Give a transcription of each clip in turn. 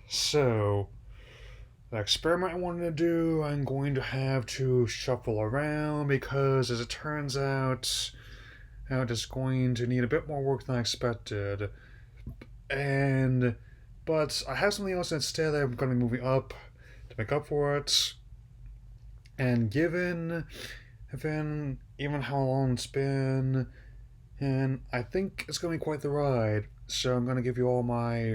So, the experiment I wanted to do, I'm going to have to shuffle around because, as it turns out it's going to need a bit more work than I expected. And, but I have something else instead that I'm going to be moving up to make up for it. And given even how long it's been, and I think it's going to be quite the ride. So I'm going to give you all my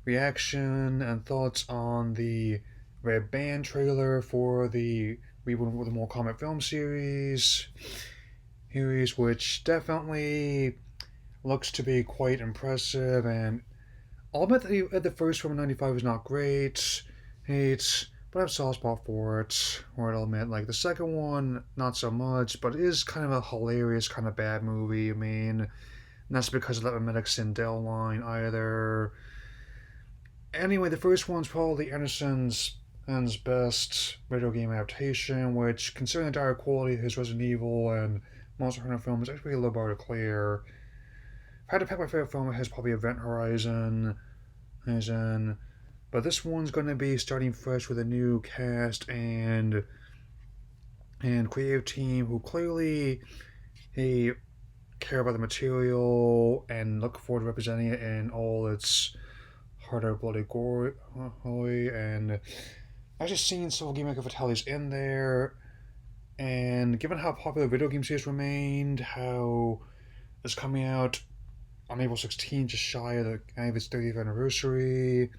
reaction and thoughts on the Red Band trailer for the reboot of the Mortal Kombat film series, which definitely looks to be quite impressive. And I'll admit that the first film in '95 was not great, but I have a soft spot for it. Or I'll admit, like the second one, not so much, but it is kind of a hilarious, kind of bad movie. I mean, and that's because of that Medic Sindel line either. Anyway, the first one's probably Anderson's best video game adaptation, which, considering the dire quality of his Resident Evil and Monster Hunter films, is actually a low bar to clear. If I had to pick my favorite film, it has probably Event Horizon, but this one's going to be starting fresh with a new cast and creative team who clearly they care about the material and look forward to representing it in all its harder, bloody gory, and I've just seen several game maker fatalities in there. And given how popular video game series remained, how it's coming out on April 16th, just shy of its 30th anniversary,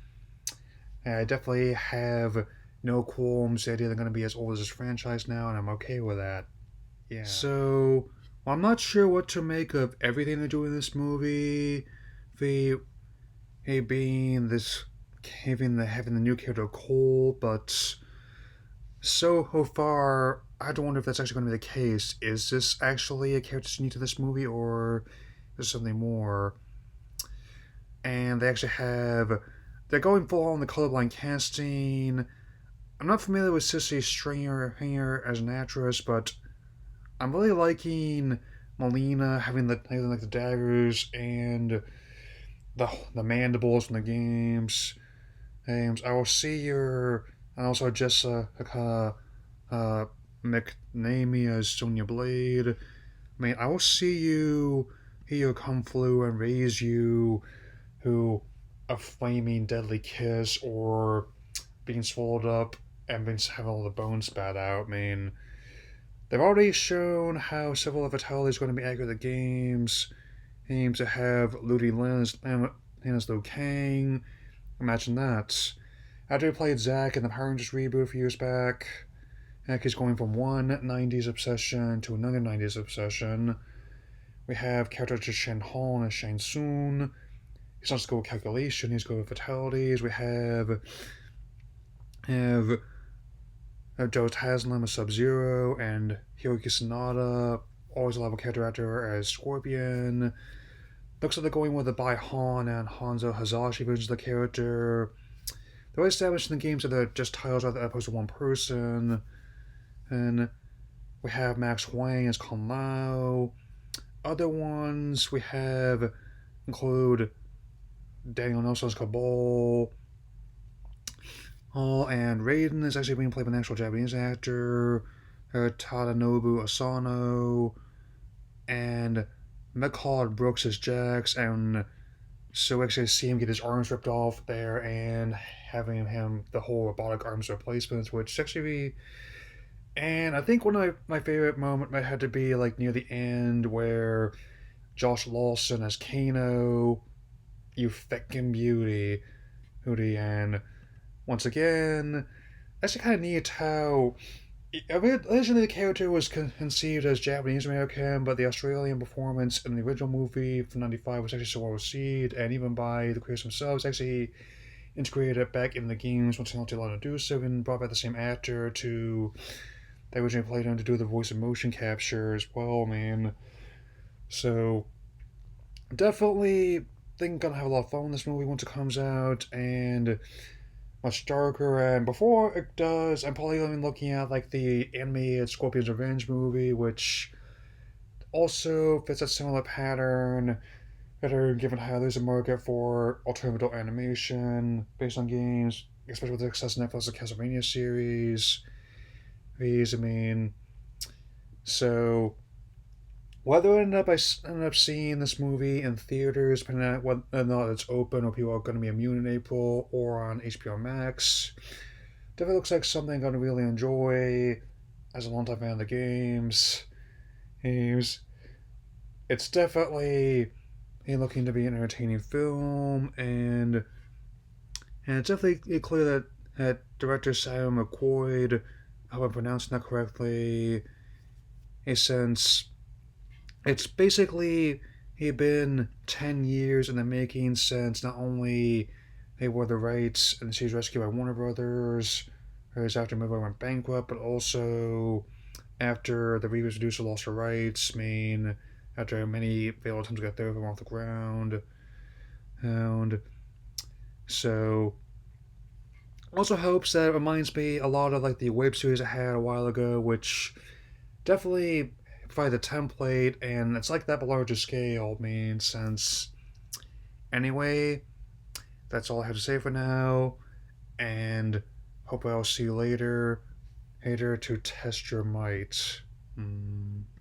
I definitely have no qualms. The idea they're going to be as old as this franchise now, and I'm okay with that. Yeah. So, well, I'm not sure what to make of everything they do in this movie. The being this having the new character Cole, but so far I don't wonder if that's actually going to be the case. Is this actually a character unique to this movie, or is something more? And they're going full on the colorblind casting. I'm not familiar with Sissy Stringer as an actress, but I'm really liking Melina having the daggers and the mandibles from the games. I will see your and also Jessica McNamee as Sonya Blade. I mean, I will see you here come through and raise you who a flaming deadly kiss or being swallowed up and being having all the bones spat out. I mean, they've already shown how several of Vitality's going to be accurate at the games. Aims to have Ludi Lin as Liu Kang. Imagine that. After he played Zack in the Power Rangers reboot a few years back, he's going from one '90s obsession to another '90s obsession. We have characters Shen Hong and Shang Tsung. He's not just good with calculation, he's good with fatalities. We have Joe Taslim as Sub Zero and Hiroki Sanada, always a level character actor as Scorpion. Looks like they're going with the Bai Han and Hanzo Hazashi versions of the character. They're established in the games that they're just titles as opposed to one person. And we have Max Huang as Kung Lao. Other ones we have include Daniel Nelson as Cabal. And Raiden is actually being played by an actual Japanese actor. Tadanobu Asano. And McCall Brooks as Jax. And so actually see him get his arms ripped off there and having him the whole robotic arms replacements, which actually and I think one of my favorite moment might have to be like near the end where Josh Lawson as Kano, you feckin' beauty, and once again, that's kind of neat how originally the character was conceived as Japanese American, but the Australian performance in the original movie from '95 was actually so well received, and even by the creators themselves, actually integrated it back in the games once they allowed to do so, and brought back the same actor to they originally played him to do the voice and motion capture as well, man. So definitely think I'm gonna have a lot of fun with this movie once it comes out, and much darker. And before it does, I'm probably going to be looking at like the animated Scorpion's Revenge movie, which also fits a similar pattern. that are given how there's a market for alternative animation based on games, especially with the success of Netflix's Castlevania series. I mean, so whether I end up seeing this movie in theaters, depending on whether or not it's open or people are going to be immune in April, or on HBO Max, definitely looks like something I'm going to really enjoy as a longtime fan of the games. It's definitely looking to be an entertaining film, and it's definitely clear that director Sam McQuoid, I hope I'm pronouncing that correctly, since it's basically been 10 years in the making since not only they were the rights and the series rescued by Warner Brothers, or after the movie went bankrupt, but also after the Reavis producer lost her rights. After many failed attempts to get them off the ground. And so also hopes that it reminds me a lot of like the web series I had a while ago, which definitely provide the template, and it's like that but larger scale. Since anyway, that's all I have to say for now, and hope I'll see you later to test your might.